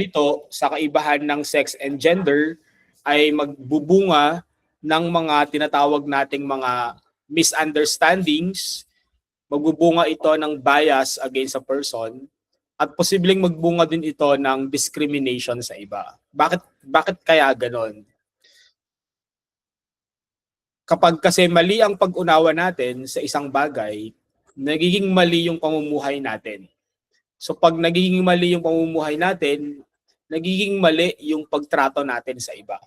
ganito sa kaibahan ng sex and gender ay magbubunga ng mga tinatawag nating mga misunderstandings, magbubunga ito ng bias against a person, at posibleng magbunga din ito ng discrimination sa iba. Bakit kaya ganon? Kapag kasi mali ang pag-unawa natin sa isang bagay, nagiging mali yung pamumuhay natin. So pag nagiging mali yung pamumuhay natin, nagiging mali yung pagtrato natin sa iba.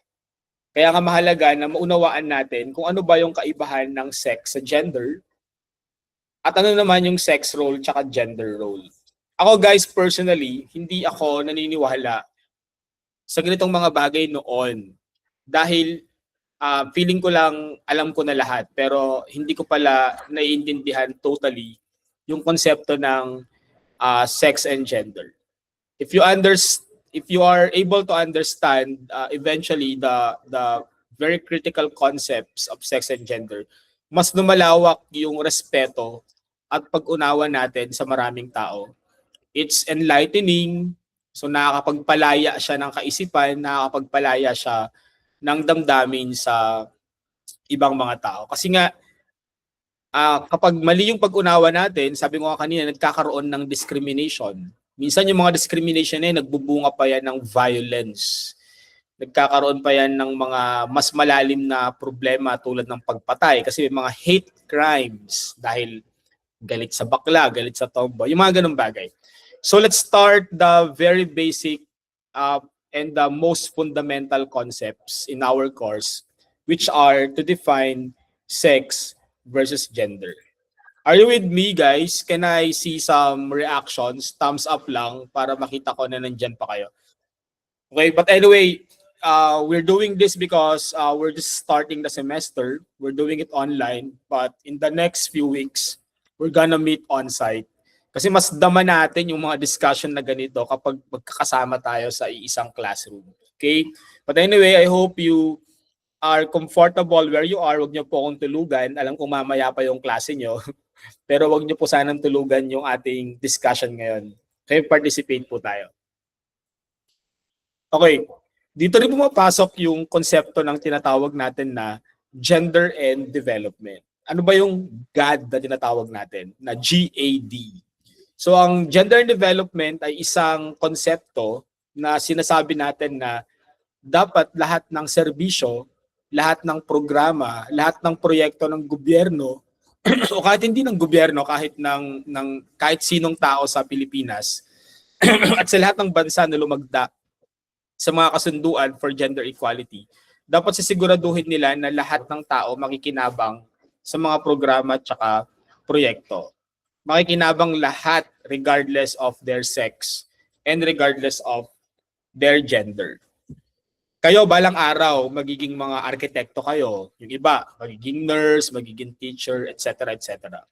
Kaya nga mahalaga na maunawaan natin kung ano ba yung kaibahan ng sex sa gender at ano naman yung sex role tsaka gender role. Ako guys, personally, hindi ako naniniwala sa ganitong mga bagay noon. Dahil feeling ko lang alam ko na lahat pero hindi ko pala naiintindihan totally yung konsepto ng sex and gender. If you are able to understand eventually the very critical concepts of sex and gender, mas lumalawak yung respeto at pag-unawa natin sa maraming tao. It's enlightening, so nakakapagpalaya siya ng kaisipan, nakakapagpalaya siya ng damdamin sa ibang mga tao. Kasi nga, kapag mali yung pag-unawa natin, sabi ko nga kanina, nagkakaroon ng discrimination. Minsan yung mga discrimination na nagbubunga pa yan ng violence. Nagkakaroon pa yan ng mga mas malalim na problema tulad ng pagpatay. Kasi may mga hate crimes dahil galit sa bakla, galit sa tomboy, yung mga ganung bagay. So let's start the very basic and the most fundamental concepts in our course, which are to define sex versus gender. Are you with me, guys? Can I see some reactions? Thumbs up lang para makita ko na nandyan pa kayo. Okay, but anyway, we're doing this because we're just starting the semester. We're doing it online, but in the next few weeks, we're gonna meet on-site. Kasi mas dama natin yung mga discussion na ganito kapag magkakasama tayo sa iisang classroom. Okay? But anyway, I hope you are comfortable where you are. Huwag niyo po akong tulugan. Alam ko mamaya pa yung klase niyo. Pero huwag niyo po sanang tulugan yung ating discussion ngayon. Okay, participate po tayo. Okay. Dito rin pumapasok yung konsepto ng tinatawag natin na gender and development. Ano ba yung GAD na tinatawag natin? Na GAD. So ang gender and development ay isang konsepto na sinasabi natin na dapat lahat ng serbisyo, lahat ng programa, lahat ng proyekto ng gobyerno o kahit hindi ng gobyerno, kahit kahit sinong tao sa Pilipinas at sa lahat ng bansa na lumagda sa mga kasunduan for gender equality, dapat sisiguraduhin nila na lahat ng tao makikinabang sa mga programa at saka proyekto. Makikinabang lahat regardless of their sex and regardless of their gender. Kayo balang araw magiging mga arkitekto kayo, yung iba magiging nurse, magiging teacher, etc. etc.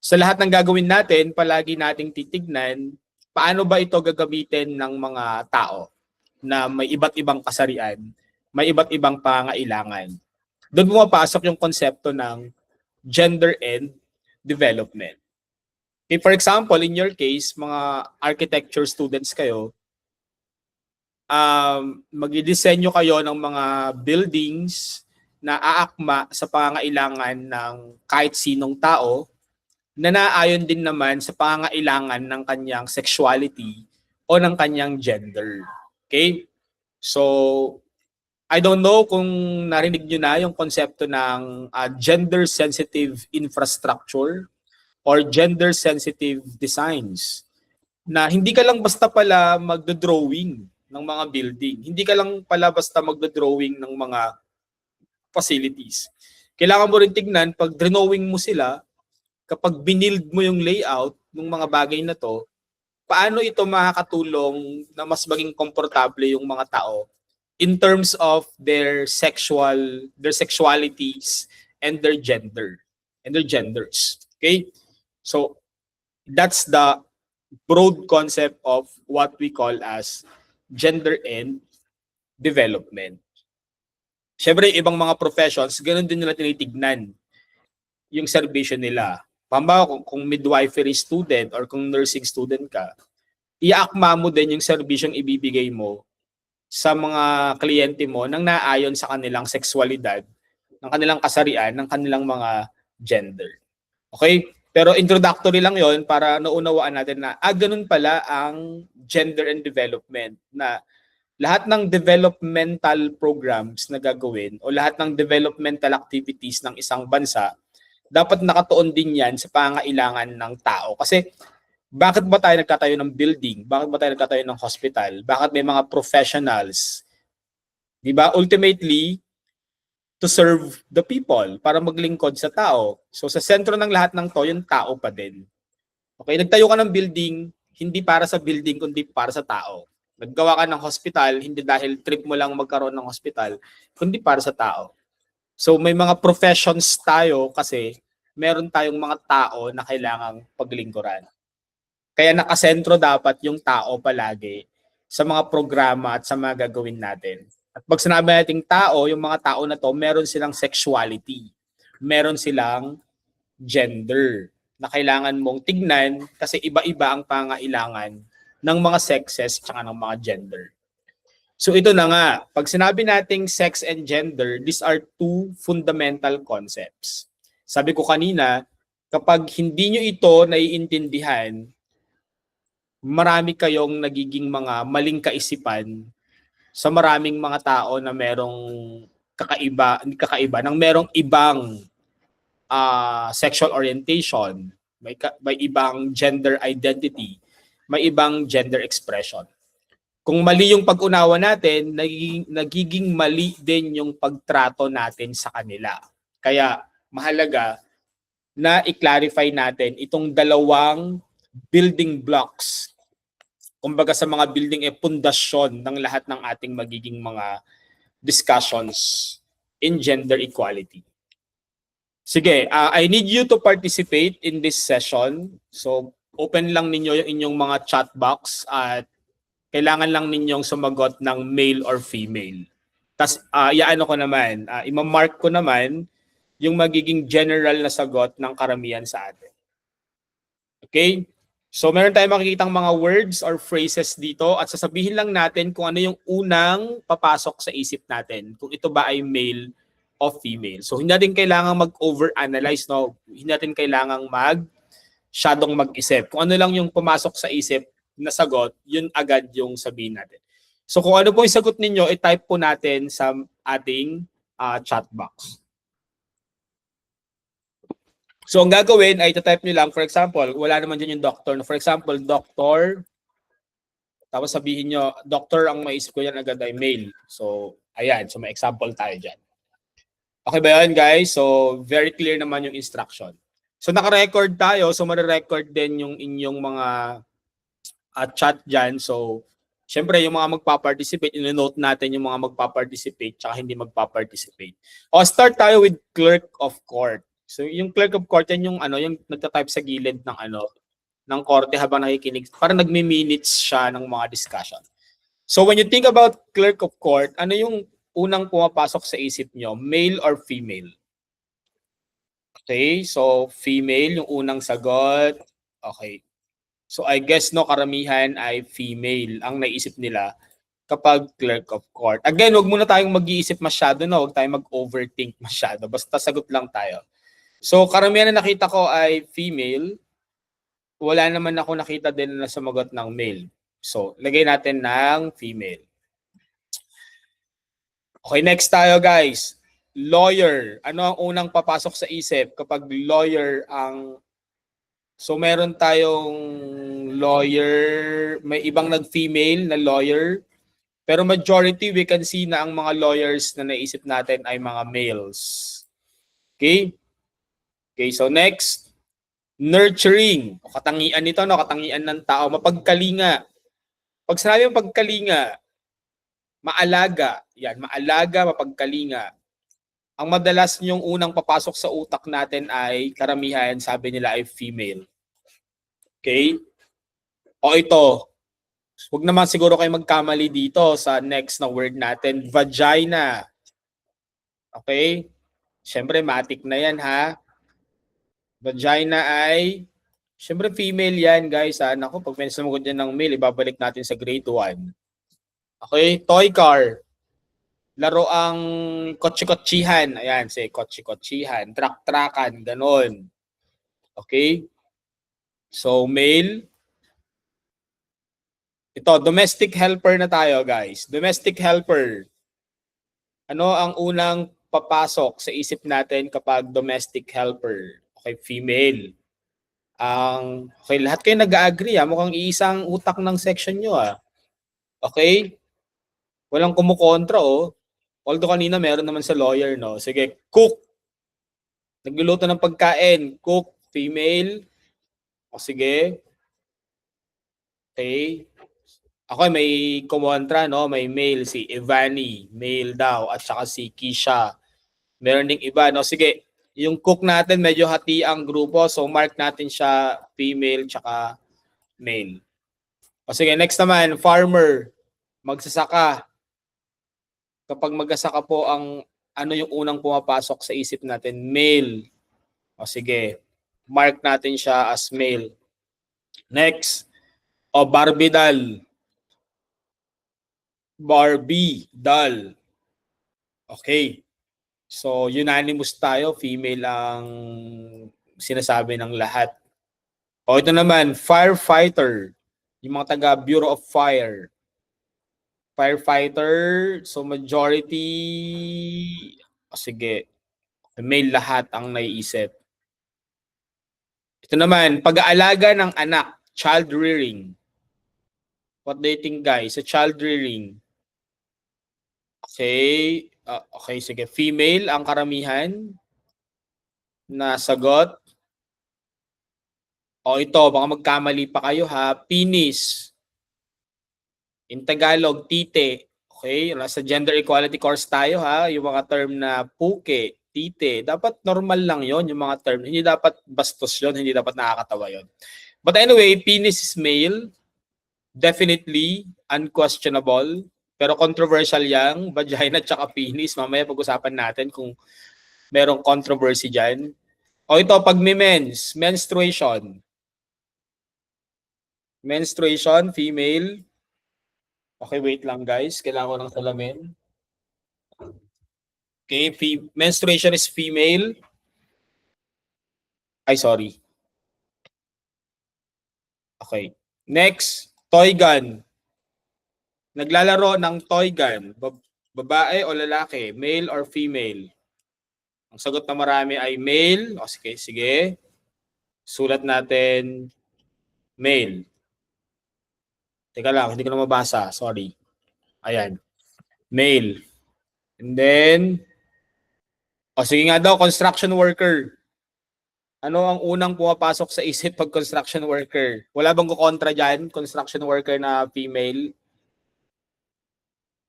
Sa lahat ng gagawin natin, palagi nating titignan paano ba ito gagamitin ng mga tao na may iba't ibang kasarian, may iba't ibang pangailangan. Doon pumapasok yung konsepto ng gender and development. Okay, for example, in your case, mga architecture students kayo, magdidisenyo kayo ng mga buildings na aakma sa pangailangan ng kahit sinong tao na naayon din naman sa pangailangan ng kanyang sexuality o ng kanyang gender. Okay? So, I don't know kung narinig nyo na yung konsepto ng gender-sensitive infrastructure or gender-sensitive designs. Na hindi ka lang basta pala magdo-drawing ng mga building. Hindi ka lang pala basta magdo-drawing ng mga facilities. Kailangan mo rin tignan, pag drawing mo sila, kapag binild mo yung layout ng mga bagay na to, paano ito makakatulong na mas maging komportable yung mga tao in terms of their sexualities and their gender and their genders. Okay? So that's the broad concept of what we call as gender and development. Siyempre, ibang mga professions, ganun din nila tinitignan yung servisyo nila. Pamba, kung midwifery student or kung nursing student ka, iaakma mo din yung serbisyong ibibigay mo sa mga kliyente mo nang naayon sa kanilang sexualidad, ng kanilang kasarian, ng kanilang mga gender. Okay? Pero introductory lang yon para naunawaan natin na ganun pala ang gender and development, na lahat ng developmental programs na gagawin o lahat ng developmental activities ng isang bansa, dapat nakatuon din yan sa pangailangan ng tao. Kasi bakit ba tayo nagtatayo ng building? Bakit ba tayo nagtatayo ng hospital? Bakit may mga professionals? Di ba? Ultimately, to serve the people, para maglingkod sa tao. So sa sentro ng lahat ng to, yung tao pa din. Okay, nagtayo ka ng building, hindi para sa building, kundi para sa tao. Naggawa ka ng hospital, hindi dahil trip mo lang magkaroon ng hospital, kundi para sa tao. So may mga professions tayo kasi meron tayong mga tao na kailangang paglingkuran. Kaya nakasentro dapat yung tao palagi sa mga programa at sa mga gagawin natin. At pag sinabi nating tao, yung mga tao na to, meron silang sexuality. Meron silang gender na kailangan mong tignan kasi iba-iba ang pangailangan ng mga sexes at ng mga gender. So ito na nga, pag sinabi nating sex and gender, these are two fundamental concepts. Sabi ko kanina, kapag hindi nyo ito naiintindihan, marami kayong nagiging mga maling kaisipan sa maraming mga tao na merong kakaiba, ng merong ibang sexual orientation, may ibang gender identity, may ibang gender expression. Kung mali yung pag-unawa natin, nagiging mali din yung pagtrato natin sa kanila. Kaya mahalaga na i-clarify natin itong dalawang building blocks. Kumbaga sa mga building pundasyon ng lahat ng ating magiging mga discussions in gender equality. Sige, I need you to participate in this session. So, open lang ninyo yung inyong mga chat box at kailangan lang ninyong sumagot ng male or female. Tapos, iaano ko naman, imamark ko naman yung magiging general na sagot ng karamihan sa atin. Okay? So, meron tayong makikitang mga words or phrases dito at sasabihin lang natin kung ano yung unang papasok sa isip natin. Kung ito ba ay male o female. So, hindi natin kailangang mag-over-analyze, no? Hindi natin kailangang masyadong mag-isip. Kung ano lang yung pumasok sa isip na sagot, yun agad yung sabihin natin. So, kung ano po yung sagot ninyo, i-type po natin sa ating chat box. So, ang gagawin ay ita-type nyo lang, for example, wala naman dyan yung doctor. For example, doctor, tapos sabihin nyo, doctor, ang maisip ko yan agad ay male. So, ayan. So, may example tayo dyan. Okay ba yun, guys? So, very clear naman yung instruction. So, naka-record tayo. So, marirecord din yung inyong mga chat dyan. So, syempre, yung mga magpa-participate, ino-note natin yung mga magpa-participate tsaka hindi magpa-participate. O, start tayo with clerk of court. So, yung clerk of court, yan yung, yung nagtatype sa gilid ng korte habang nakikinig. Parang nagmi-minutes siya ng mga discussion. So, when you think about clerk of court, ano yung unang pumapasok sa isip nyo? Male or female? Okay, so female yung unang sagot. Okay. So, I guess, no, karamihan ay female ang naisip nila kapag clerk of court. Again, wag muna tayong mag-iisip masyado, no? Wag tayong mag-overthink masyado. Basta sagot lang tayo. So, karamihan na nakita ko ay female. Wala naman ako nakita din na sumagot ng male. So, lagay natin ng female. Okay, next tayo, guys. Lawyer. Ano ang unang papasok sa isip kapag lawyer ang... So, meron tayong lawyer. May ibang nag-female na lawyer. Pero majority, we can see na ang mga lawyers na naisip natin ay mga males. Okay? Okay, so next, nurturing. O katangian nito, no? Katangian ng tao. Mapagkalinga. Pag sinabi yung pagkalinga, maalaga. Yan, maalaga, mapagkalinga. Ang madalas yung unang papasok sa utak natin ay karamihan, sabi nila ay female. Okay? O ito, huwag naman siguro kayo magkamali dito sa next na word natin, vagina. Okay? Siyempre, matik na yan, ha? Vagina ay Siyempre female yan, guys. Nako, pag may sumagot yan ng male, ibabalik natin sa grade 1. Okay, toy car. Laro ang kotse-kotsihan. Ayan, say kotse-kotsihan. Truck-truckan, ganon. Okay? So, male. Ito, domestic helper na tayo, guys. Domestic helper. Ano ang unang papasok sa isip natin kapag domestic helper? Okay, female. Okay, lahat kayo nag-agree. Mukhang iisang utak ng section nyo. Okay? Walang kumukontra, oh. Although kanina meron naman sa lawyer, no? Sige, cook. Nagluluto ng pagkain. Cook, female. O sige. Okay. Ako may kumontra, no? May male, si Ivani. Male daw. At saka si Kisha. Meron ding iba, no? Sige. Yung cook natin, medyo hati ang grupo. So, mark natin siya female tsaka male. O sige, next naman, farmer. Magsasaka. Kapag magsasaka po ano yung unang pumapasok sa isip natin? Male. O sige, mark natin siya as male. Next, Barbie doll. Barbie doll. Okay. So, unanimous tayo. Female ang sinasabi ng lahat. O ito naman, firefighter. Yung mga taga Bureau of Fire. Firefighter. So, majority. O sige, male lahat ang naiisip. Ito naman, pag-aalaga ng anak. Child rearing. What do you think, guys? Sa child rearing. Okay. Okay, sige. Female ang karamihan na sagot. O ito, baka magkamali pa kayo ha. Penis. In Tagalog, tite. Okay, sa gender equality course tayo ha. Yung mga term na puke, tite. Dapat normal lang yon yung mga term. Hindi dapat bastos yon, hindi dapat nakakatawa yon. But anyway, penis is male. Definitely, unquestionable. Pero controversial yang vagina at saka penis. Mamaya pag-usapan natin kung merong controversy dyan. O ito, pag may menstruation. Menstruation, female. Okay, wait lang guys. Kailangan ko ng salamin. Okay, menstruation is female. Ay, sorry. Okay. Next, toy gun. Naglalaro ng toy gun. Babae o lalaki? Male or female? Ang sagot na marami ay male. O sige, sige. Sulat natin male. Teka lang, hindi ko na mabasa. Sorry. Ayan. Male. And then, sige nga daw, construction worker. Ano ang unang pumapasok sa isip pag construction worker? Wala bang kukontra dyan? Construction worker na female?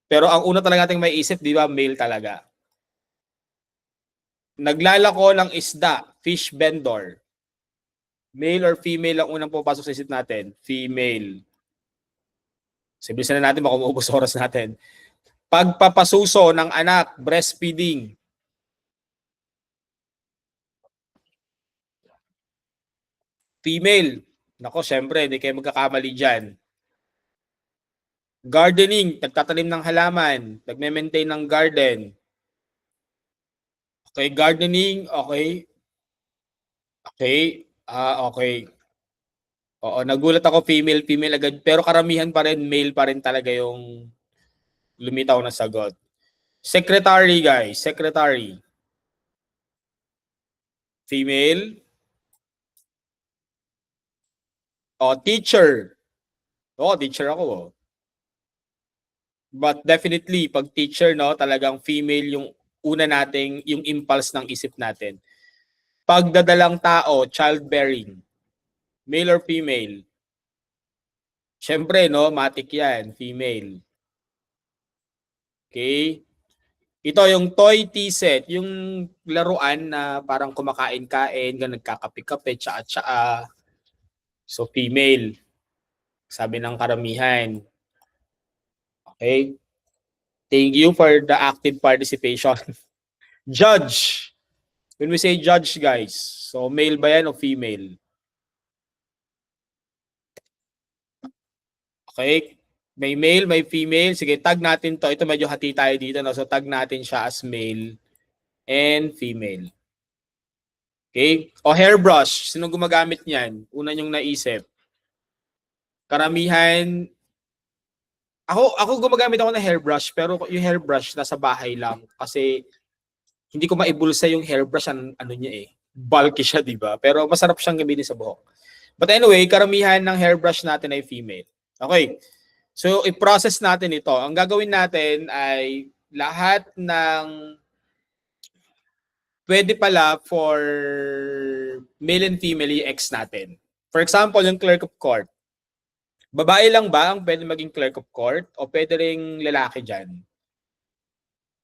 Pero ang una talaga nating may isip, di ba, male talaga. Naglalako ng isda, fish vendor. Male or female ang unang pumapasok sa isip natin? Female. Sibilisan na natin, baka maubos oras natin. Pagpapasuso ng anak, breastfeeding. Female. Nako, syempre, hindi kayo magkakamali dyan. Gardening, nagtatanim ng halaman, nagme-maintain ng garden. Okay, gardening, okay. Okay, okay. Oo, nagulat ako female agad. Pero karamihan pa rin, male pa rin talaga yung lumitaw na sagot. Secretary, guys. Secretary. Female. Teacher. Teacher ako. But definitely, pag teacher, no, talagang female yung una nating, yung impulse ng isip natin. Pagdadalang tao, childbearing. Male or female? Siyempre, no, matik yan, female. Okay? Ito yung toy tea set, yung laruan na parang kumakain-kain, nagkakape-kape, tsaa-tsaa. So, female. Sabi ng karamihan. Okay? Thank you for the active participation. Judge. When we say judge, guys, so male ba yan o female? Okay? May male, may female. Sige, tag natin to. Ito medyo hati tayo dito. No? So tag natin siya as male and female. Okay? O hairbrush. Sino gumagamit niyan? Una nyong naisip. Karamihan, ako gumagamit ako ng hairbrush, pero yung hairbrush nasa bahay lang kasi hindi ko maibulsa yung hairbrush, ano niya eh. Bulky siya, di ba? Pero masarap siyang gamitin sa buhok. But anyway, karamihan ng hairbrush natin ay female. Okay. So, i-process natin ito. Ang gagawin natin ay lahat ng pwede pala for male and female i-X natin. For example, yung clerk of court. Babae lang ba ang pwede maging clerk of court o pwede ring lalaki dyan?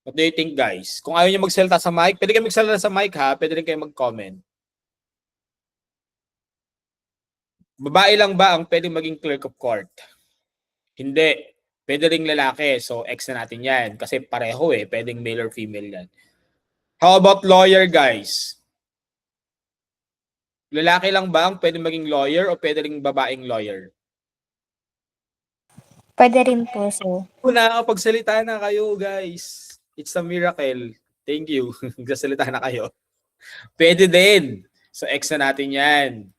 What do you think, guys? Kung ayaw nyo magsalita sa mic, pwede kayo magsalita sa mic ha, pwede rin kayo mag-comment. Babae lang ba ang pwede maging clerk of court? Hindi. Pwede ring lalaki. So, X na natin yan. Kasi pareho eh. Pwedeng male or female yan. How about lawyer, guys? Lalaki lang ba ang pwede maging lawyer o pwede ring babaeng lawyer? Pwede rin po, sir. Nakakapagsalita na kayo, guys. It's a miracle. Thank you. Nagsasalita na kayo. Pwede din. So, X na natin yan.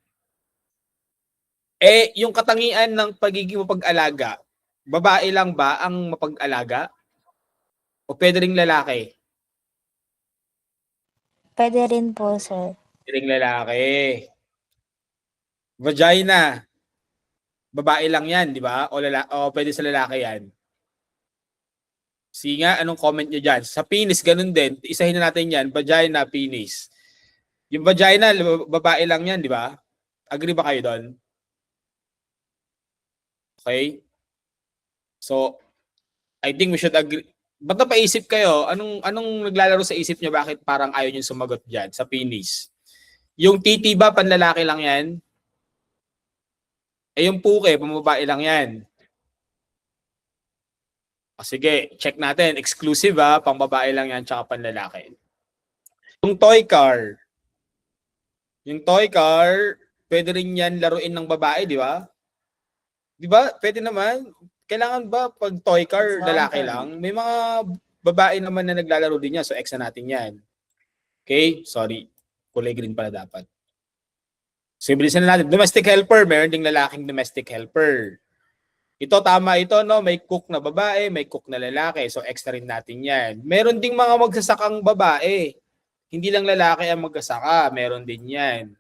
Eh, yung katangian ng pagiging mapag-alaga, babae lang ba ang mapag-alaga? O pwede ring lalaki? Pwede rin po, sir. Pwede ring lalaki. Vagina. Babae lang yan, di ba? O pwede sa lalaki yan. Sige nga, anong comment nyo dyan? Sa penis, ganun din. Isahin na natin yan. Vagina, penis. Yung vagina, babae lang yan, di ba? Agree ba kayo doon? Okay? So, I think we should agree. Ba't napaisip kayo? Anong naglalaro sa isip nyo? Bakit parang ayaw nyo sumagot dyan sa penis? Yung titi ba, panlalaki lang yan? Eh yung puke, pambabae lang yan. O sige, check natin. Exclusive ha, pambabae lang yan, tsaka panlalaki. Yung toy car. Yung toy car, pwede rin yan laruin ng babae, di ba? Di ba? Pwede naman. Kailangan ba pag toy car, lalaki lang? May mga babae naman na naglalaro din yan, so X na natin yan. Okay? Sorry. Kulay green pala dapat. So, bilisan na natin. Domestic helper, meron ding lalaking domestic helper. Ito, tama ito, no? May cook na babae, may cook na lalaki. So, X na rin natin yan. Meron ding mga magsasakang babae. Hindi lang lalaki ang magsasaka. Meron din yan.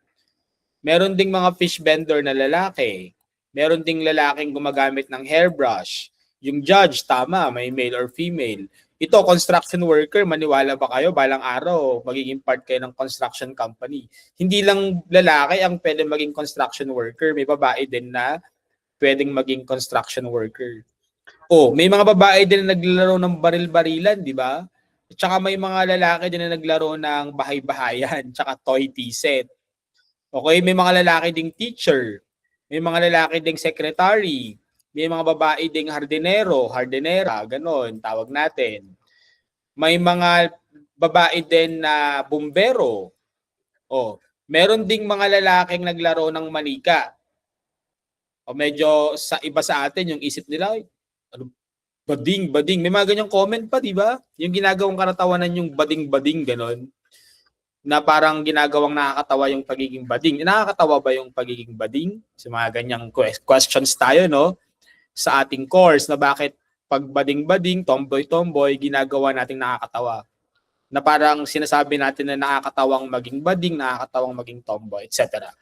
Meron ding mga fish vendor na lalaki. Meron ding lalaking gumagamit ng hairbrush. Yung judge, tama, may male or female. Ito, construction worker, maniwala ba kayo? Balang araw, magiging part kayo ng construction company. Hindi lang lalaki ang pwedeng maging construction worker. May babae din na pwedeng maging construction worker. O, may mga babae din na naglalaro ng baril-barilan, di ba? At saka may mga lalaki din na naglaro ng bahay-bahayan, tsaka toy tea set. Okay, may mga lalaki ding teacher. May mga lalaki ding secretary. May mga babae ding hardinero, hardinera, ganon, tawag natin. May mga babae din na bumbero. O, meron ding mga lalaking naglaro ng manika. O medyo sa iba sa atin, yung isip nila, ano, bading. May mga ganyang comment pa, di ba? Yung ginagawang karatawanan yung bading, ganon. Na parang ginagawang nakakatawa yung pagiging bading. Nakakatawa ba yung pagiging bading? So mga ganyang questions tayo, no? Sa ating course na bakit pag bading-bading, tomboy-tomboy, ginagawa nating nakakatawa. Na parang sinasabi natin na nakakatawang maging bading, nakakatawang maging tomboy, etc.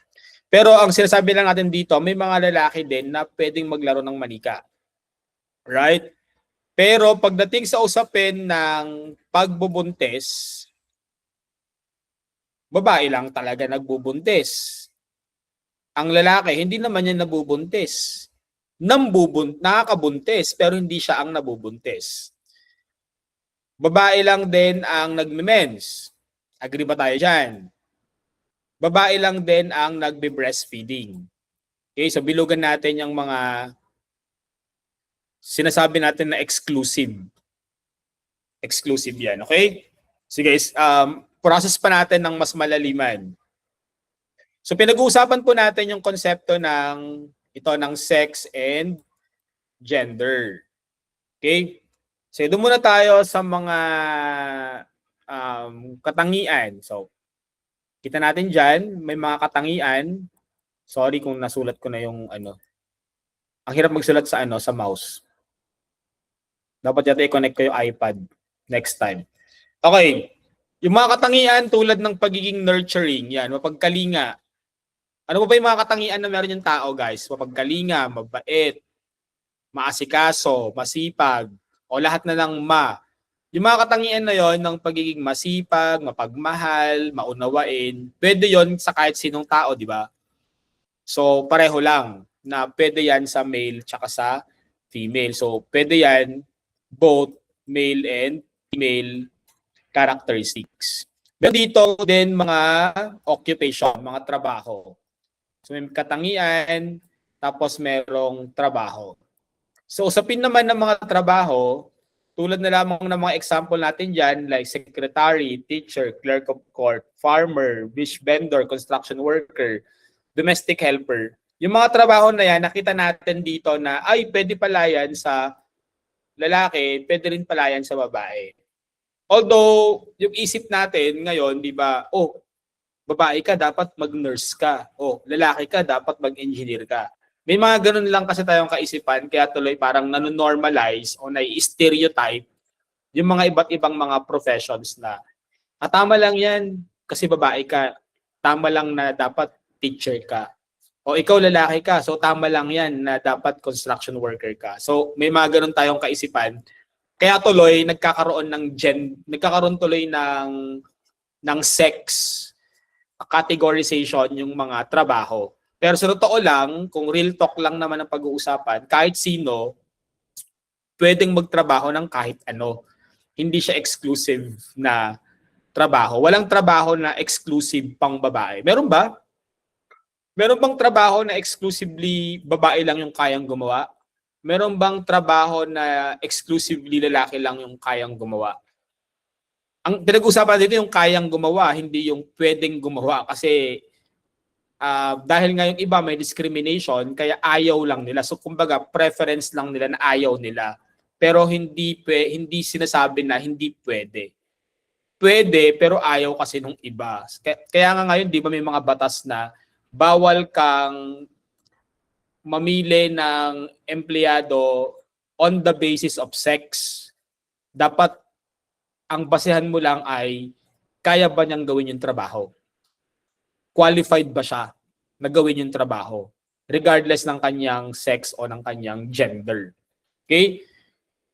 Pero ang sinasabi lang natin dito, may mga lalaki din na pwedeng maglaro ng manika. Right? Pero pagdating sa usapin ng pagbubuntis, babae lang talaga nagbubuntis. Ang lalaki, hindi naman yan nabubuntis. Nakakabuntis, pero hindi siya ang nabubuntis. Babae lang din ang nagme-mens. Agree ba tayo dyan? Babae lang din ang nagbe-breastfeeding. Okay, so bilugan natin yung mga sinasabi natin na exclusive. Exclusive yan, okay? So guys, process pa natin ng mas malaliman. So pinag-uusapan po natin yung konsepto ng ito ng sex and gender. Okay? So, doon muna tayo sa mga katangian. So, kita natin dyan, may mga katangian. Sorry kung nasulat ko na yung ano. Ang hirap magsulat sa ano, sa mouse. Dapat yata i-connect ko yung iPad next time. Okay. Yung mga katangian tulad ng pagiging nurturing, yan, mapagkalinga. Ano ba yung mga katangian na meron yung tao, guys? Mapagkalinga, mabait, maasikaso, masipag, o lahat na ng ma. Yung mga katangian na yon ng pagiging masipag, mapagmahal, maunawain, pwede yon sa kahit sinong tao, di ba? So, pareho lang na pwede yan sa male tsaka sa female. So, pwede yan both male and female characteristics. Pero dito din mga occupation, mga trabaho. So, may katangian, tapos merong trabaho. So, usapin naman ng mga trabaho, tulad na lamang ng mga example natin dyan, like secretary, teacher, clerk of court, farmer, fish vendor, construction worker, domestic helper. Yung mga trabaho na yan, nakita natin dito na, ay, pwede pala yan sa lalaki, pwede rin pala yan sa babae. Although, yung isip natin ngayon, di ba, oh, babae ka, dapat mag-nurse ka. Oh, lalaki ka, dapat mag-engineer ka. May mga ganun lang kasi tayong kaisipan, kaya tuloy parang nanonormalize o nai-stereotype yung mga iba't ibang mga professions na tama lang yan kasi babae ka. Tama lang na dapat teacher ka. O ikaw lalaki ka, so tama lang yan na dapat construction worker ka. So may mga ganun tayong kaisipan. Kaya tuloy nagkakaroon tuloy ng sex categorization yung mga trabaho. Pero sa totoo lang, kung real talk lang naman ang pag-uusapan, kahit sino pwedeng magtrabaho ng kahit ano. Hindi siya exclusive na trabaho. Walang trabaho na exclusive pang babae. Meron ba? Meron bang trabaho na exclusively babae lang yung kayang gumawa? Meron bang trabaho na exclusively lalaki lang yung kayang gumawa? Ang pinag-usapan dito yung kayang gumawa, hindi yung pwedeng gumawa. Kasi dahil nga yung iba may discrimination, kaya ayaw lang nila. So kumbaga, preference lang nila na ayaw nila. Pero hindi sinasabi na hindi pwede. Pwede, pero ayaw kasi nung iba. Kaya nga ngayon, di ba may mga batas na bawal kang mamili ng empleyado on the basis of sex. Dapat ang basehan mo lang ay kaya ba niyang gawin yung trabaho? Qualified ba siya na gawin yung trabaho? Regardless ng kanyang sex o ng kanyang gender. Okay?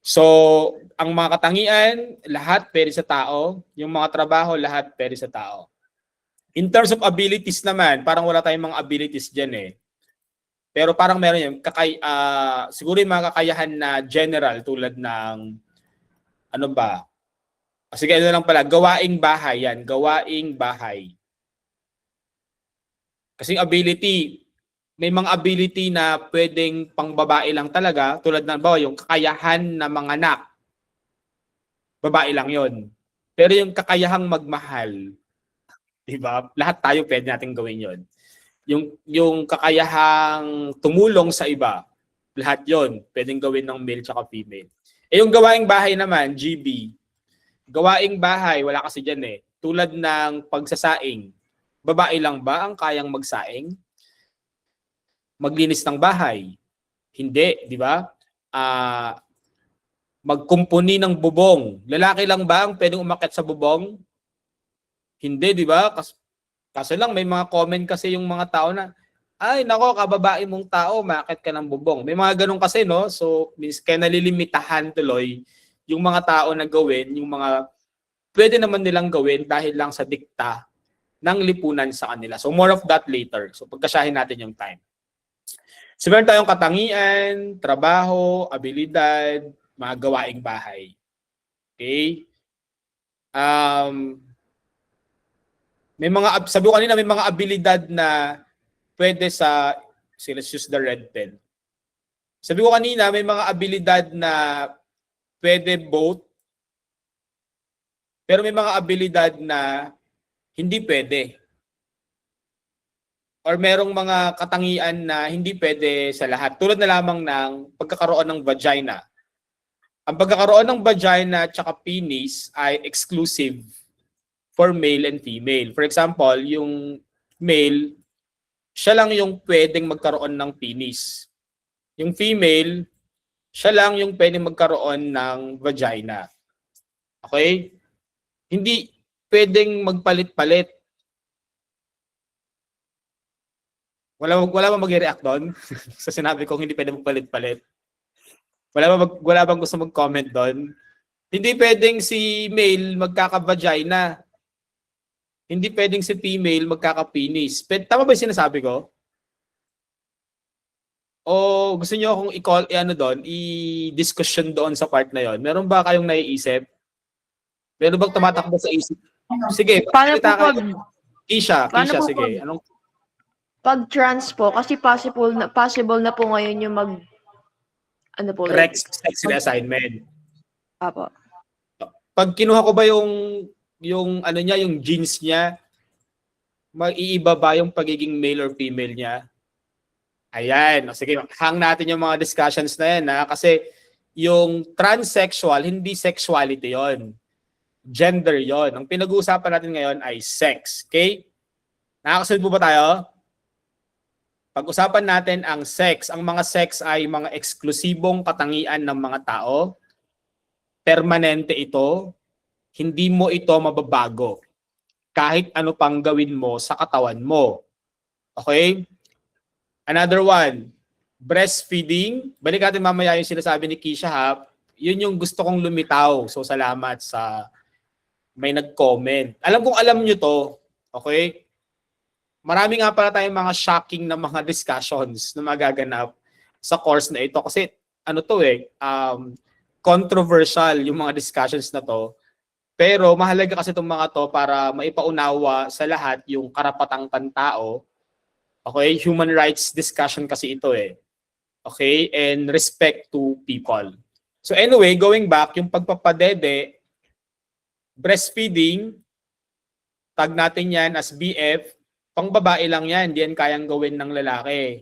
So, ang mga katangian, lahat pwede sa tao. Yung mga trabaho, lahat pwede sa tao. In terms of abilities naman, parang wala tayong mga abilities dyan eh. Pero parang meron yun. Siguro yung mga kakayahan na general tulad ng, ano ba? Sige, ano lang pala, gawaing bahay yan. Gawaing bahay. Kasi ability, may mga ability na pwedeng pang babae lang talaga, tulad ng yung kakayahan na manganak, babae lang yon. Pero yung kakayahang magmahal, di ba? Lahat tayo pwede natin gawin yon. Yung kakayahang tumulong sa iba, lahat yon pwedeng gawin ng male tsaka female. Yung gawaing bahay naman, GB, gawaing bahay, wala kasi dyan eh. Tulad ng pagsasaing, babae lang ba ang kayang magsaing? Maglinis ng bahay? Hindi, di ba? Magkumpuni ng bubong. Lalaki lang ba ang pwedeng umakyat sa bubong? Hindi, di ba? Kaso lang may mga comment kasi yung mga tao na, ay nako, kababae mong tao, umakyat ka ng bubong. May mga ganun kasi, no? So, kaya nalilimitahan tuloy yung mga tao na gawin, yung mga pwede naman nilang gawin dahil lang sa dikta ng lipunan sa kanila. So, more of that later. So, pagkasyahin natin yung time. So, meron tayong katangian, trabaho, abilidad, mga gawaing bahay. Okay? May mga, sabi ko kanina, may mga abilidad na pwede sa, let's use the red pen. Sabi ko kanina, may mga abilidad na pwede both, pero may mga abilidad na hindi pwede. or merong mga katangian na hindi pwede sa lahat. Tulad na lamang ng pagkakaroon ng vagina. Ang pagkakaroon ng vagina at saka penis ay exclusive for male and female. For example, yung male, siya lang yung pwedeng magkaroon ng penis. Yung female, siya lang yung pwedeng magkaroon ng vagina. Okay? Hindi pwedeng magpalit-palit. Wala bang mag-react doon sa sinabi kong hindi pwedeng magpalit-palit? Wala bang gusto mag-comment doon? Hindi pwedeng si male magkaka-vagina. Hindi pwedeng si female magkaka-penis. Tama ba yung sinasabi ko? O gusto niyo akong i-discussion doon sa part na yon? Meron ba kayong naiisip? Meron bang tumatakbo sa isip? Sige, Paano po pag, Kisha, paano po sige. pag trans po, kasi possible na po ngayon yung Sex reassignment. Apo. Pag kinuha ko ba yung genes niya, mag-iiba ba yung pagiging male or female niya? Ayan. Sige, hang natin yung mga discussions na yan. Kasi yung transsexual, hindi sexuality yon, gender yon. Ang pinag-uusapan natin ngayon ay sex. Okay? Nakakasunod po ba tayo? Pag-usapan natin ang sex. Ang mga sex ay mga eksklusibong katangian ng mga tao. Permanente ito. Hindi mo ito mababago. Kahit ano pang gawin mo sa katawan mo. Okay? Another one. Breastfeeding. Balik natin mamaya yung sinasabi ni Kisha ha. Yun yung gusto kong lumitaw. So salamat sa may nag-comment. Alam kong alam nyo to. Okay? Marami nga pala tayong mga shocking na mga discussions na magaganap sa course na ito. Kasi controversial yung mga discussions na to. Pero mahalaga kasi itong mga to para maipaunawa sa lahat yung karapatang pantao. Okay? Human rights discussion kasi ito Okay? And respect to people. So anyway, going back, yung pagpapadede, breastfeeding, tag natin yan as BF, pang babae lang yan, hindi yan kayang gawin ng lalaki.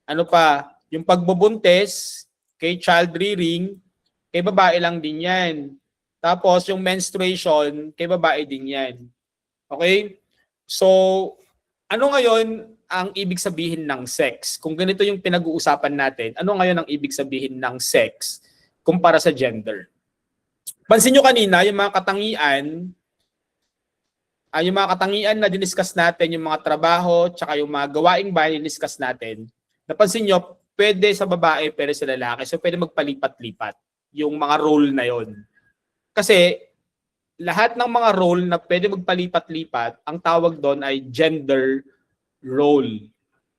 Ano pa? Yung pagbubuntis, kay child rearing, kay babae lang din yan. Tapos yung menstruation, kay babae din yan. Okay? So, ano ngayon ang ibig sabihin ng sex? Kung ganito yung pinag-uusapan natin, ano ngayon ang ibig sabihin ng sex kumpara sa gender? Pansin nyo kanina, yung mga katangian na diniscuss natin, yung mga trabaho, tsaka yung mga gawaing bahay diniscuss natin, napansin nyo, pwede sa babae, pwede sa lalaki. So, pwede magpalipat-lipat yung mga role na yon. Kasi, lahat ng mga role na pwede magpalipat-lipat, ang tawag doon ay gender role.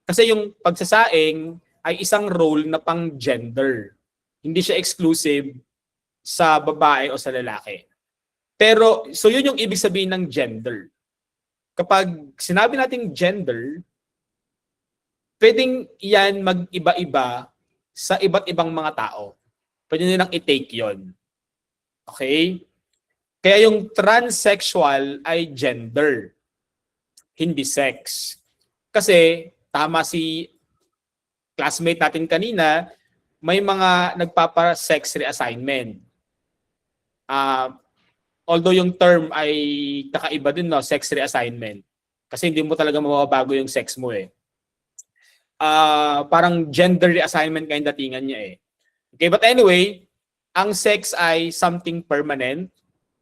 Kasi yung pagsasaing ay isang role na pang-gender. Hindi siya exclusive sa babae o sa lalaki. Pero, so yun yung ibig sabihin ng gender. Kapag sinabi nating gender, pwedeng yan mag-iba-iba sa iba't ibang mga tao. Pwede nilang i-take yon. Okay? Kaya yung transsexual ay gender, hindi sex. Kasi, tama si classmate natin kanina, may mga nagpapa-sex reassignment. Although yung term ay kakaiba din, no? Sex reassignment. Kasi hindi mo talaga mababago yung sex mo Parang gender reassignment kayong datingan niya Okay, but anyway, ang sex ay something permanent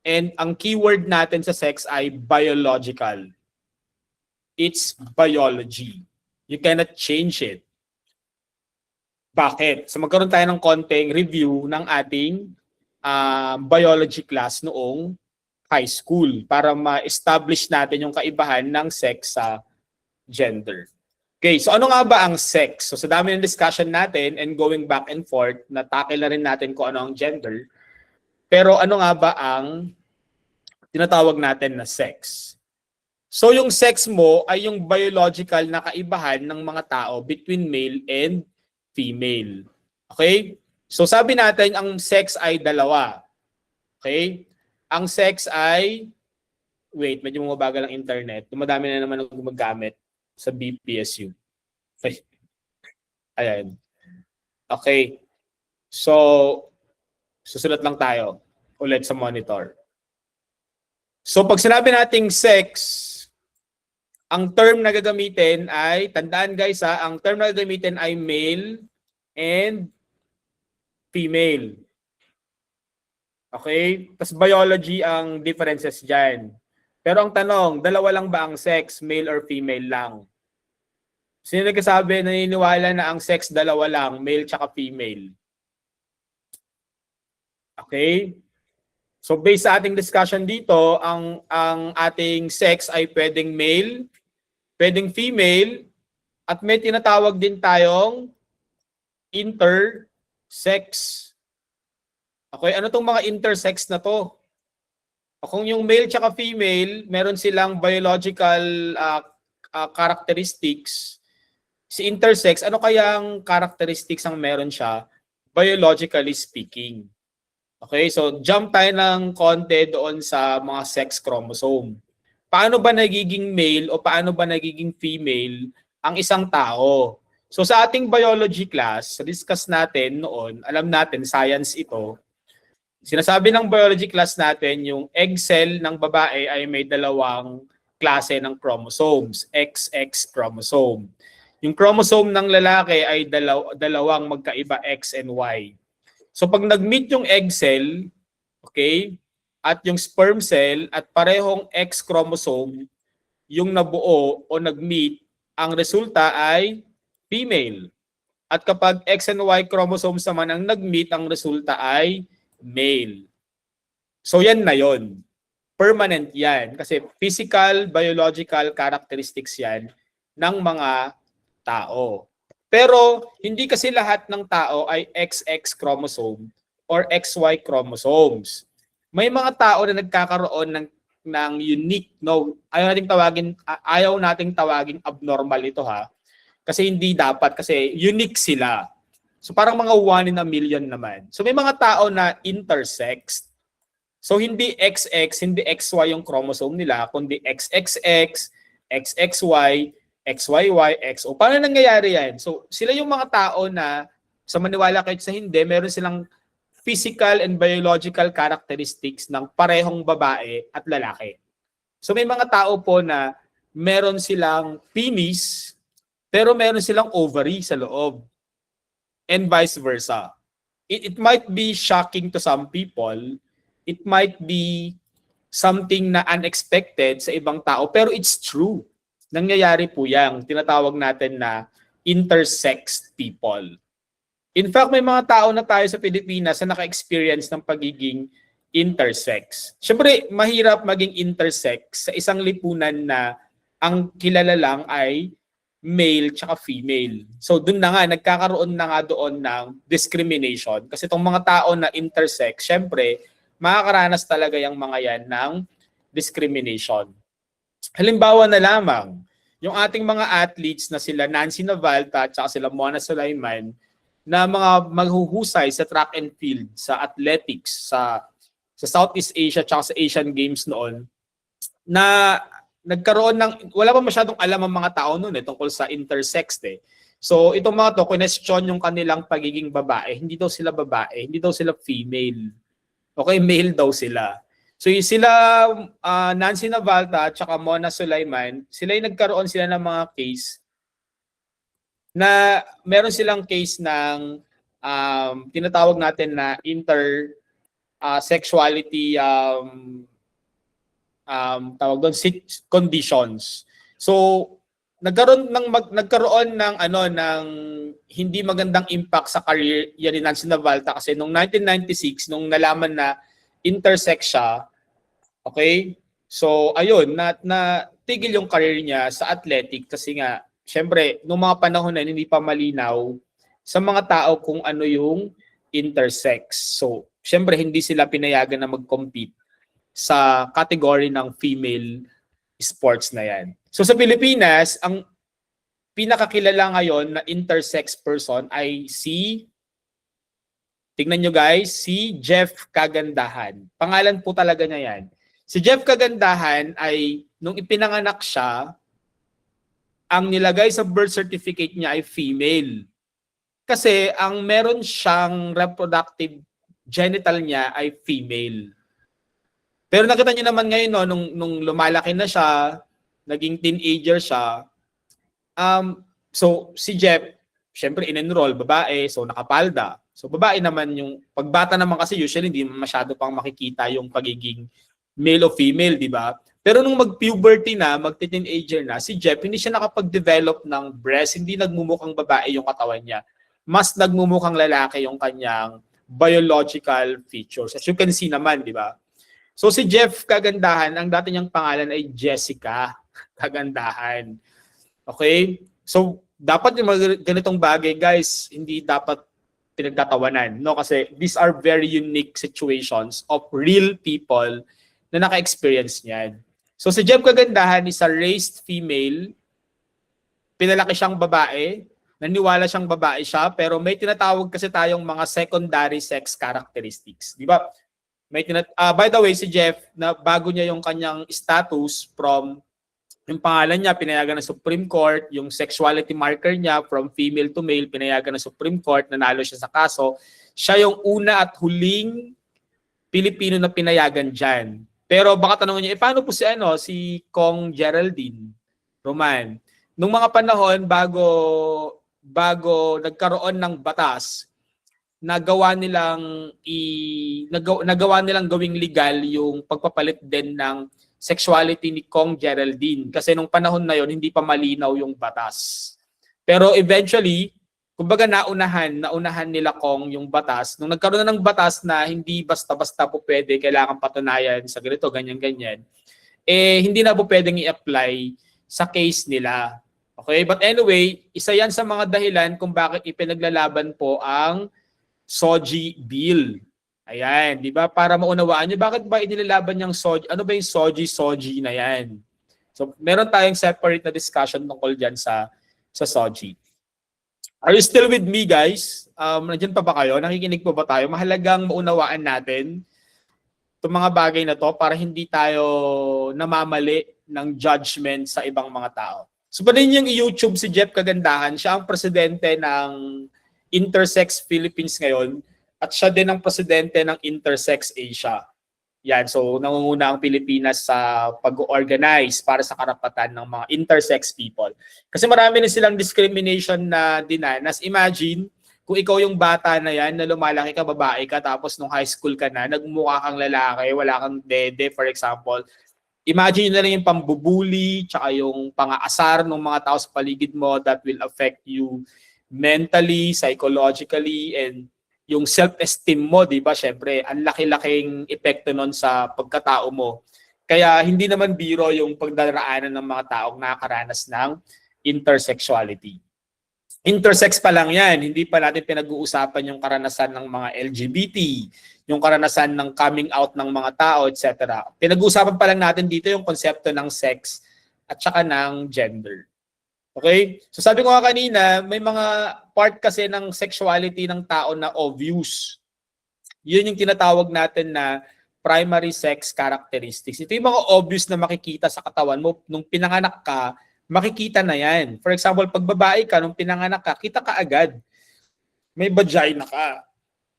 and ang keyword natin sa sex ay biological. It's biology. You cannot change it. Bakit? So magkaroon tayo ng konting review ng ating biology class noong high school para ma-establish natin yung kaibahan ng sex sa gender. Okay, so ano nga ba ang sex? So sa dami ng discussion natin and going back and forth, natakil na rin natin kung ano ang gender. Pero ano nga ba ang tinatawag natin na sex? So yung sex mo ay yung biological na kaibahan ng mga tao between male and female. Okay? So sabi natin ang sex ay dalawa. Okay? Ang sex ay, wait, medyo mabagal ang internet. Dumadami na naman ang gumagamit. sa BPSU. Ay. Ayan. Okay. So, susulat lang tayo ulit sa monitor. So, pag sinabi nating sex, ang term na gagamitin ay, tandaan guys ha, ang term na gagamitin ay male and female. Okay? Tapos biology ang differences dyan. Pero ang tanong, dalawa lang ba ang sex, male or female lang? Sino nagsasabi, naniniwala na ang sex dalawa lang, male tsaka female? Okay? So based sa ating discussion dito, ang ating sex ay pwedeng male, pwedeng female, at may tinatawag din tayong intersex. Okay, ano tong mga intersex na to? Kung yung male tsaka female, meron silang biological characteristics. Si intersex, ano kayang characteristics ang meron siya, biologically speaking? Okay, so jump tayo ng konti doon sa mga sex chromosome. Paano ba nagiging male o paano ba nagiging female ang isang tao? So sa ating biology class, discuss natin noon, alam natin, science ito. Sinasabi ng biology class natin, yung egg cell ng babae ay may dalawang klase ng chromosomes, XX chromosome. Yung chromosome ng lalaki ay dalawang magkaiba X and Y. So pag nag-meet yung egg cell, okay, at yung sperm cell at parehong X chromosome, yung nabuo o nag-meet, ang resulta ay female. At kapag X and Y chromosomes naman ang nag-meet, ang resulta ay male. So yan na yon. Permanent yan. Kasi physical, biological characteristics yan ng mga tao. Pero hindi kasi lahat ng tao ay XX chromosome or XY chromosomes. May mga tao na nagkakaroon ng unique, no, ayaw nating tawagin abnormal ito ha. Kasi hindi dapat, kasi unique sila. So parang mga 1 in a million naman. So may mga tao na intersex. So hindi XX, hindi XY yung chromosome nila, kundi XXX, XXY, XYY, XO. Paano nangyayari yan? So sila yung mga tao na sa maniwala kahit sa hindi, meron silang physical and biological characteristics ng parehong babae at lalaki. So may mga tao po na meron silang penis, pero meron silang ovary sa loob. And vice versa. It might be shocking to some people. It might be something na unexpected sa ibang tao, pero it's true. Nangyayari po yan. Tinatawag natin na intersex people. In fact, may mga tao na tayo sa Pilipinas na naka-experience ng pagiging intersex. Siyempre, mahirap maging intersex sa isang lipunan na ang kilala lang ay male tsaka female. So doon na nga, nagkakaroon na nga doon ng discrimination. Kasi itong mga tao na intersex, syempre, makakaranas talaga yung mga yan ng discrimination. Halimbawa na lamang, yung ating mga athletes na sila Nancy Navalta at sila Mona Sulaiman, na mga maghuhusay sa track and field, sa athletics, sa Southeast Asia at sa Asian Games noon, na nagkaroon ng, wala pa masyadong alam ang mga tao noon tungkol sa intersex eh. So itong mga to, question yung kanilang pagiging babae. Hindi daw sila babae, hindi daw sila female. Okay, male daw sila. So sila, Nancy Navalta at saka Mona Sulaiman, sila yung nagkaroon sila ng mga case na meron silang case ng tinatawag natin na intersexuality tawag doon conditions. So nagkaroon ng hindi magandang impact sa career yan ni Nancy Navalta kasi noong 1996 nung nalaman na intersex siya, okay? So ayun, na tigil yung career niya sa athletic kasi nga syempre nung mga panahon na hindi pa malinaw sa mga tao kung ano yung intersex. So syempre hindi sila pinayagan na mag-compete sa category ng female sports na yan. So sa Pilipinas, ang pinakakilala ngayon na intersex person ay tignan nyo guys, si Jeff Kagandahan. Pangalan po talaga niya yan. Si Jeff Kagandahan ay, nung ipinanganak siya, ang nilagay sa birth certificate niya ay female. Kasi ang meron siyang reproductive genital niya ay female. Pero nakita niyo naman ngayon, no, nung lumalaki na siya, naging teenager siya, so si Jeff, syempre in-enroll, babae, so nakapalda. So babae naman yung, pagbata naman kasi usually hindi masyado pang makikita yung pagiging male o female, di ba? Pero nung mag-puberty na, mag-teenager na, si Jeff, hindi siya nakapag-develop ng breast, hindi nagmumukhang babae yung katawan niya. Mas nagmumukhang lalaki yung kanyang biological features. As you can see naman, di ba? So si Jeff Kagandahan, ang dati niyang pangalan ay Jessica Kagandahan. Okay? So dapat yung mga ganitong bagay, guys, hindi dapat pinagtatawanan, no? Kasi these are very unique situations of real people na naka-experience niyan. So si Jeff Kagandahan is a raised female, pinalaki siyang babae, naniwala siyang babae siya, pero may tinatawag kasi tayong mga secondary sex characteristics, di ba? By the way, si Jeff, na bago niya yung kanyang status from yung pangalan niya, pinayagan ng Supreme Court, yung sexuality marker niya from female to male, pinayagan ng Supreme Court, nanalo siya sa kaso. Siya yung una at huling Pilipino na pinayagan dyan. Pero baka tanongin niyo, paano po si Kong Geraldine Roman? Nung mga panahon, bago nagkaroon ng batas, nagawa nilang gawing legal yung pagpapalit din ng sexuality ni Kong Geraldine kasi nung panahon na yon hindi pa malinaw yung batas. Pero eventually, kumbaga naunahan nila Kong yung batas. Nung nagkaroon na ng batas na hindi basta-basta po pwede, kailangan patunayan sa ganito, ganyan-ganyan, hindi na po pwedeng i-apply sa case nila. Okay? But anyway, isa yan sa mga dahilan kung bakit ipinaglalaban po ang SOGI Bill. Ayan, di ba? Para maunawaan nyo, bakit ba inilalaban yung SOGI? Ano ba yung SOGI na yan? So, meron tayong separate na discussion tungkol dyan sa SOGI. Are you still with me, guys? Nandiyan pa ba kayo? Nakikinig po ba tayo? Mahalagang maunawaan natin itong mga bagay na to para hindi tayo namamali ng judgment sa ibang mga tao. So, pa rin yung YouTube si Jeff Kagandahan, siya ang presidente ng Intersex Philippines ngayon at siya din ang presidente ng Intersex Asia. Yan, so nangunguna ang Pilipinas sa pag-organize para sa karapatan ng mga intersex people. Kasi marami na silang discrimination na dinanas. Imagine kung ikaw yung bata na yan, na lumalaki ka, babae ka, tapos nung high school ka na, nagmukha kang lalaki, wala kang dede, for example. Imagine na lang yung pambubuli, tsaka yung pang-aasar ng mga tao sa paligid mo that will affect you mentally, psychologically, and yung self-esteem mo, di ba? Syempre, ang laki-laking epekto nun sa pagkatao mo. Kaya hindi naman biro yung pagdaraanan ng mga taong nakakaranas ng intersexuality. Intersex pa lang yan, hindi pa natin pinag-uusapan yung karanasan ng mga LGBT, yung karanasan ng coming out ng mga tao, etc. Pinag-uusapan pa lang natin dito yung konsepto ng sex at saka ng gender. Okay? So sabi ko nga kanina, may mga part kasi ng sexuality ng tao na obvious. Yun yung tinatawag natin na primary sex characteristics. Ito yung mga obvious na makikita sa katawan mo. Nung pinanganak ka, makikita na yan. For example, pag babae ka, nung pinanganak ka, kita ka agad. May vagina ka.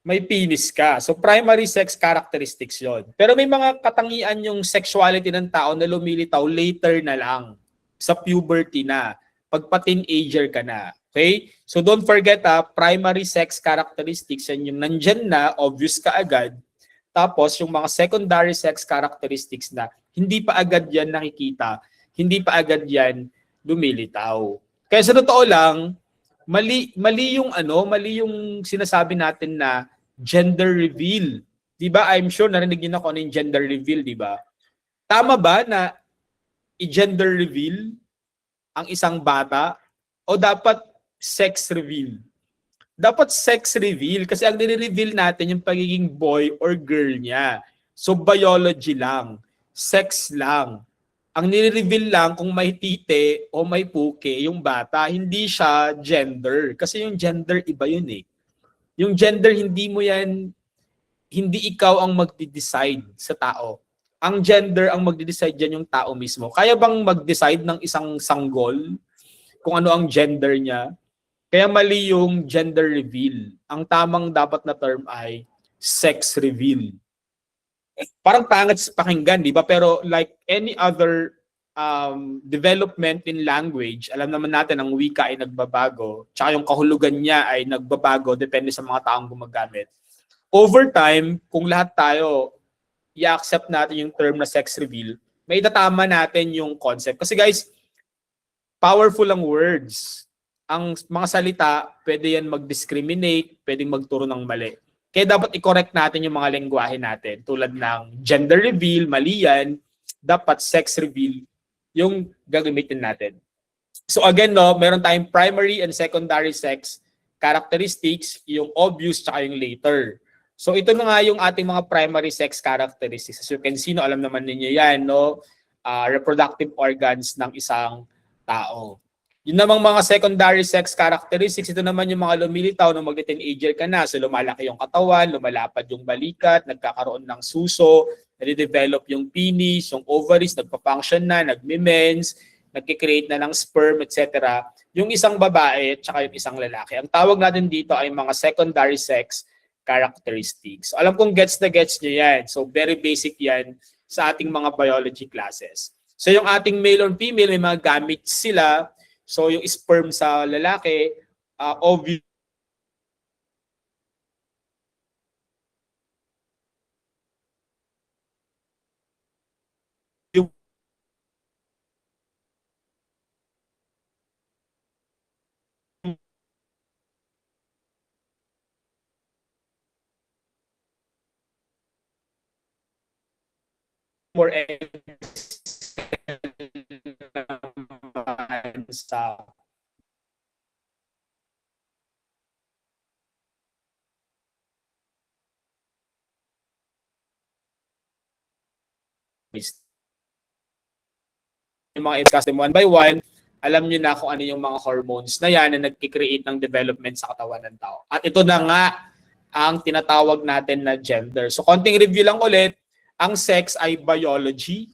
May penis ka. So primary sex characteristics yon. Pero may mga katangian yung sexuality ng tao na lumilitaw later na lang. Sa puberty na. Pagpa-teenager ka na. Okay? So don't forget, primary sex characteristics, yan yung nandyan na, obvious ka agad. Tapos yung mga secondary sex characteristics na hindi pa agad yan nakikita, hindi pa agad yan lumilitaw. Kaya sa totoo lang, mali yung sinasabi natin na gender reveal. 'Di ba? I'm sure narinig niyo na kung ano yung gender reveal, 'di ba? Tama ba na i-gender reveal ang isang bata o dapat sex reveal? Dapat sex reveal kasi ang nire-reveal natin yung pagiging boy or girl niya. So biology lang, sex lang. Ang nire-reveal lang kung may tite o may puke yung bata, hindi siya gender. Kasi yung gender iba yun eh. Yung gender hindi ikaw ang magde-decide sa tao. Ang gender ang magde-decide dyan yung tao mismo. Kaya bang mag-decide ng isang sanggol kung ano ang gender niya. Kaya mali yung gender reveal. Ang tamang dapat na term ay sex reveal. Parang pangit sa pakinggan, di ba? Pero like any other development in language, alam naman natin ang wika ay nagbabago, tsaka yung kahulugan niya ay nagbabago depende sa mga taong gumagamit. Over time, kung lahat tayo i-accept natin yung term na sex reveal, may itatama natin yung concept. Kasi guys, powerful ang words. Ang mga salita, pwede yan mag-discriminate, pwedeng magturo ng mali. Kaya dapat i-correct natin yung mga lengguwahe natin. Tulad ng gender reveal, mali yan. Dapat sex reveal yung gagamitin natin. So again, no, meron tayong primary and secondary sex characteristics, yung obvious tsaka yung later. So ito na nga yung ating mga primary sex characteristics. As you can see, no, alam naman ninyo yan, no? Reproductive organs ng isang tao. Yun namang mga secondary sex characteristics, ito naman yung mga lumilitaw nung mag-teenager ka na. So lumalaki yung katawan, lumalapad yung balikat, nagkakaroon ng suso, nade-develop yung penis, yung ovaries, nagpa-function na, nagme-mens, nagki-create na ng sperm, etc. Yung isang babae at saka yung isang lalaki. Ang tawag natin dito ay mga secondary sex characteristics. So, alam kong gets na gets nyo yan. So very basic yan sa ating mga biology classes. So yung ating male or female, may mga gamit sila. So yung sperm sa lalaki, ovule more sa yung mga custom one by one, alam nyo na kung ano yung mga hormones na yan na nagki-create ng development sa katawan ng tao. At ito na nga ang tinatawag natin na gender. So konting review lang ulit, ang sex ay biology,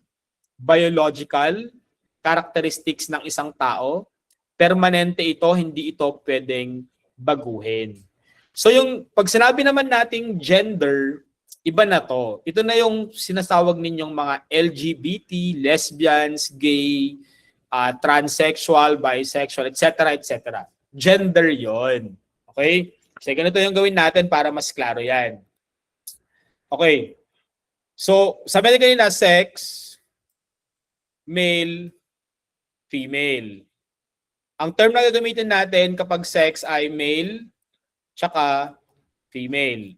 biological characteristics ng isang tao. Permanente ito, hindi ito pwedeng baguhin. So yung pag sinabi naman nating gender, iba na to. Ito na yung sinasawag ninyong mga LGBT, lesbians, gay, transsexual, bisexual, etc. etc. Gender yon. Okay? So ganito yung gawin natin para mas klaro yan. Okay. So sabi natin kanina, sex, male, female. Ang term na gagamitin natin kapag sex ay male, tsaka female.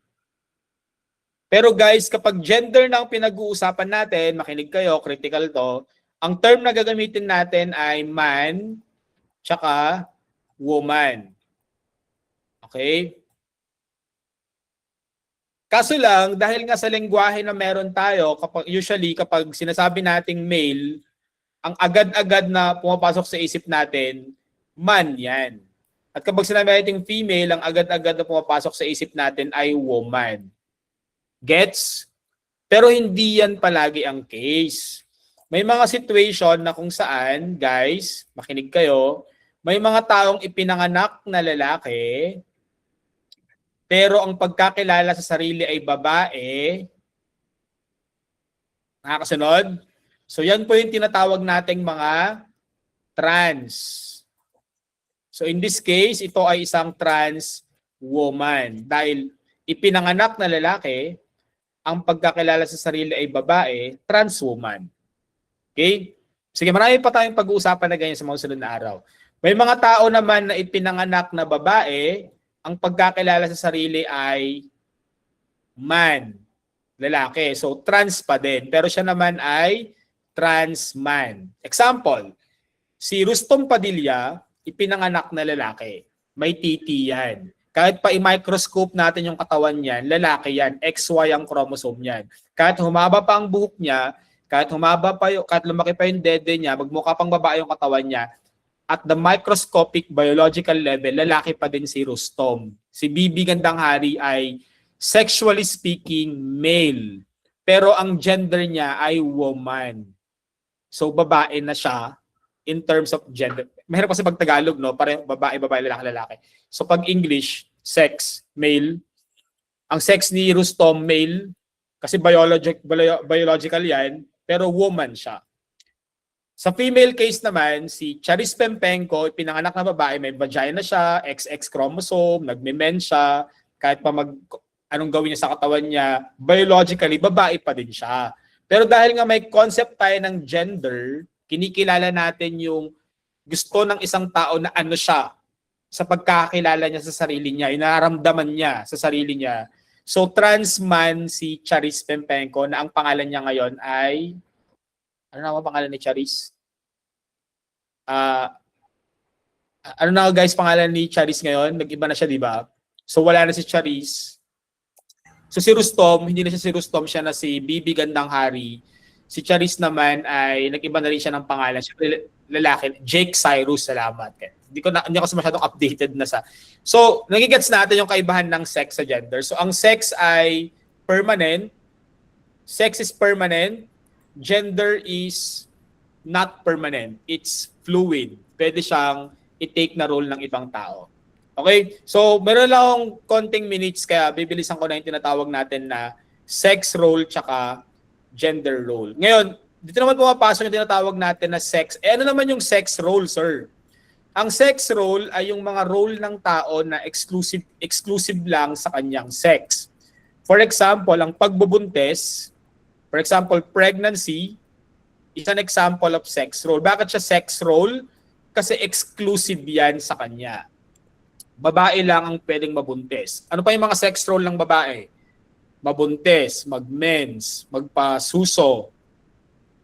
Pero guys, kapag gender na ang pinag-uusapan natin, makinig kayo, critical to, ang term na gagamitin natin ay man, tsaka woman. Okay? Kaso lang, dahil nga sa lengguwahe na meron tayo, usually kapag sinasabi nating male, ang agad-agad na pumapasok sa isip natin, man yan. At kapag sinabi nating female, ang agad-agad na pumapasok sa isip natin ay woman. Gets? Pero hindi yan palagi ang case. May mga situation na kung saan, guys, makinig kayo, may mga taong ipinanganak na lalaki, pero ang pagkakilala sa sarili ay babae. Nakakasunod? So yan po yung tinatawag nating mga trans. So in this case, ito ay isang trans woman. Dahil ipinanganak na lalaki, ang pagkakilala sa sarili ay babae, trans woman. Okay? Sige, marami pa tayong pag-uusapan na ganyan sa mga sunod na araw. May mga tao naman na ipinanganak na babae, ang pagkakilala sa sarili ay man, lalaki. So trans pa din. Pero siya naman ay trans man. Example, si Rustom Padilla, ipinanganak na lalaki. May titi yan. Kahit pa i-microscope natin yung katawan niyan, lalaki yan. XY ang chromosome niyan. Kahit humaba pa ang buhok niya, kahit lumaki pa yung dede niya, magmukha pang babae yung katawan niya, at the microscopic biological level, lalaki pa din si Rustom. Si Bibi Gandanghari ay sexually speaking male. Pero ang gender niya ay woman. So babae na siya in terms of gender. Mahirap kasi pag Tagalog, no? Parang babae, babae, lalaki, lalaki. So pag English, sex, male. Ang sex ni Rustom, male. Kasi biological yan, pero woman siya. Sa female case naman, si Charis Pempenko, pinanganak na babae, may vagina siya, XX chromosome, nagme-men siya, kahit pa anong gawin niya sa katawan niya, biologically, babae pa din siya. Pero dahil nga may concept tayo ng gender, kinikilala natin yung gusto ng isang tao na ano siya sa pagkakilala niya sa sarili niya, yung nararamdaman niya sa sarili niya. So trans man si Charis Pempenko na ang pangalan niya ngayon ay, ano na ang pangalan ni Charis? Ano na guys pangalan ni Charis ngayon? Nag-iba na siya, di ba? So wala na si Charis. So si Rustom, hindi na siya si Rustom, siya na si Bibi Gandang Hari. Si Charis naman ay nag-iba na rin siya ng pangalan. Siya lalaki, Jake Cyrus, salamat. Hindi ako masyadong updated na sa. So, nagigets natin yung kaibahan ng sex sa gender. So, ang sex ay permanent. Sex is permanent. Gender is not permanent. It's fluid. Pwede siyang i-take na role ng ibang tao. Okay? So, meron lang akong konting minutes kaya bibilisan ko na yung tinatawag natin na sex role tsaka gender role. Ngayon, dito naman pumapasok yung tinatawag natin na sex. Ano naman yung sex role, sir? Ang sex role ay yung mga role ng tao na exclusive lang sa kanyang sex. For example, ang pagbubuntis, for example, pregnancy, is an example of sex role. Bakit siya sex role? Kasi exclusive yan sa kanya. Babae lang ang pwedeng mabuntis. Ano pa yung mga sex role ng babae? Mabuntis, mag-mens, magpasuso.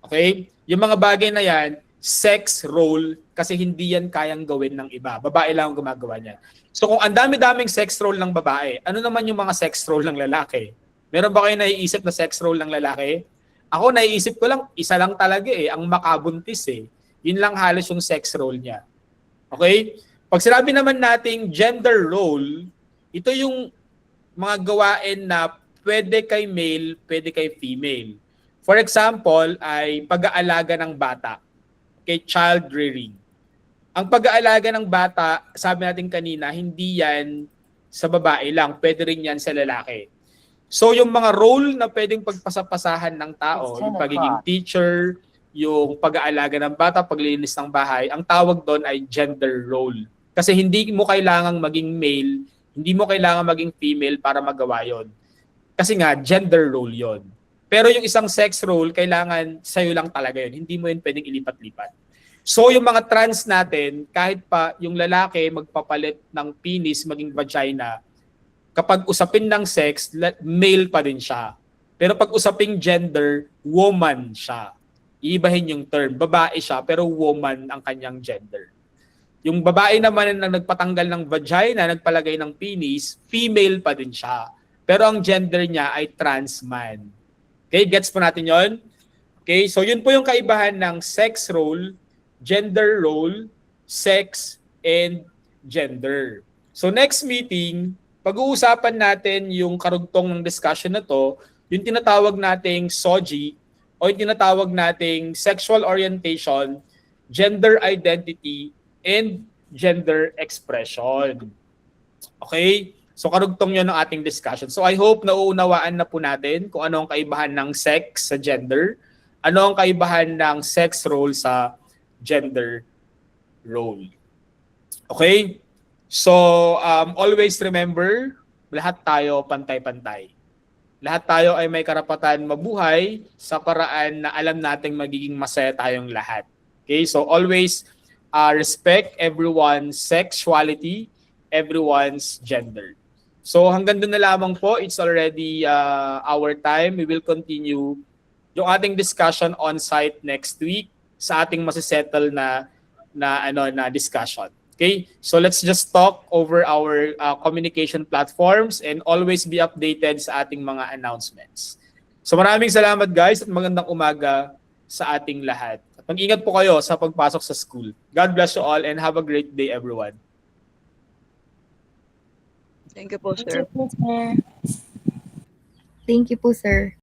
Okay? Yung mga bagay na yan, sex role kasi hindi yan kayang gawin ng iba. Babae lang ang gumagawa niyan. So kung ang dami-daming sex role ng babae, ano naman yung mga sex role ng lalaki? Meron ba kayo naiisip na sex role ng lalaki? Ako naiisip ko lang, isa lang talaga ang makabuntis . Yun lang halos yung sex role niya. Okay? Pag sinabi naman nating gender role, ito yung mga gawain na pwede kay male, pwede kay female. For example, ay pag-aalaga ng bata. Okay, child rearing. Ang pag-aalaga ng bata, sabi natin kanina, hindi yan sa babae lang, pwede rin yan sa lalaki. So yung mga role na pwedeng pagpasapasahan ng tao, yung pagiging teacher, yung pag-aalaga ng bata, paglilinis ng bahay, ang tawag doon ay gender role. Kasi hindi mo kailangang maging male, hindi mo kailangang maging female para magawa yon. Kasi nga, gender role yon. Pero yung isang sex role, kailangan sa'yo lang talaga yun. Hindi mo yun pwedeng ilipat-lipat. So yung mga trans natin, kahit pa yung lalaki magpapalit ng penis, maging vagina, kapag usapin ng sex, male pa rin siya. Pero pag usaping gender, woman siya. Iibahin yung term. Babae siya, pero woman ang kanyang gender. Yung babae naman na nagpatanggal ng vagina, nagpalagay ng penis, female pa din siya. Pero ang gender niya ay trans man. Okay, gets po natin yon? Okay, so yun po yung kaibahan ng sex role, gender role, sex, and gender. So next meeting, pag-uusapan natin yung karugtong ng discussion na to, yung tinatawag nating SOGI, o yung tinatawag nating sexual orientation, gender identity, and gender expression. Okay? So karugtong yun ng ating discussion. So I hope nauunawaan na po natin kung ano ang kaibahan ng sex sa gender, ano ang kaibahan ng sex role sa gender role. Okay? So always remember, lahat tayo pantay-pantay. Lahat tayo ay may karapatan mabuhay sa paraan na alam nating magiging masaya tayong lahat. Okay? So always respect everyone's sexuality, everyone's gender. So hanggang doon na lamang po, it's already our time. We will continue yung ating discussion on-site next week sa ating masisettle na discussion. Okay? So let's just talk over our communication platforms and always be updated sa ating mga announcements. So maraming salamat guys at magandang umaga sa ating lahat. At mag-ingat po kayo sa pagpasok sa school. God bless you all and have a great day everyone. Thank you po, Thank sir. you po, sir. Thank you po, sir.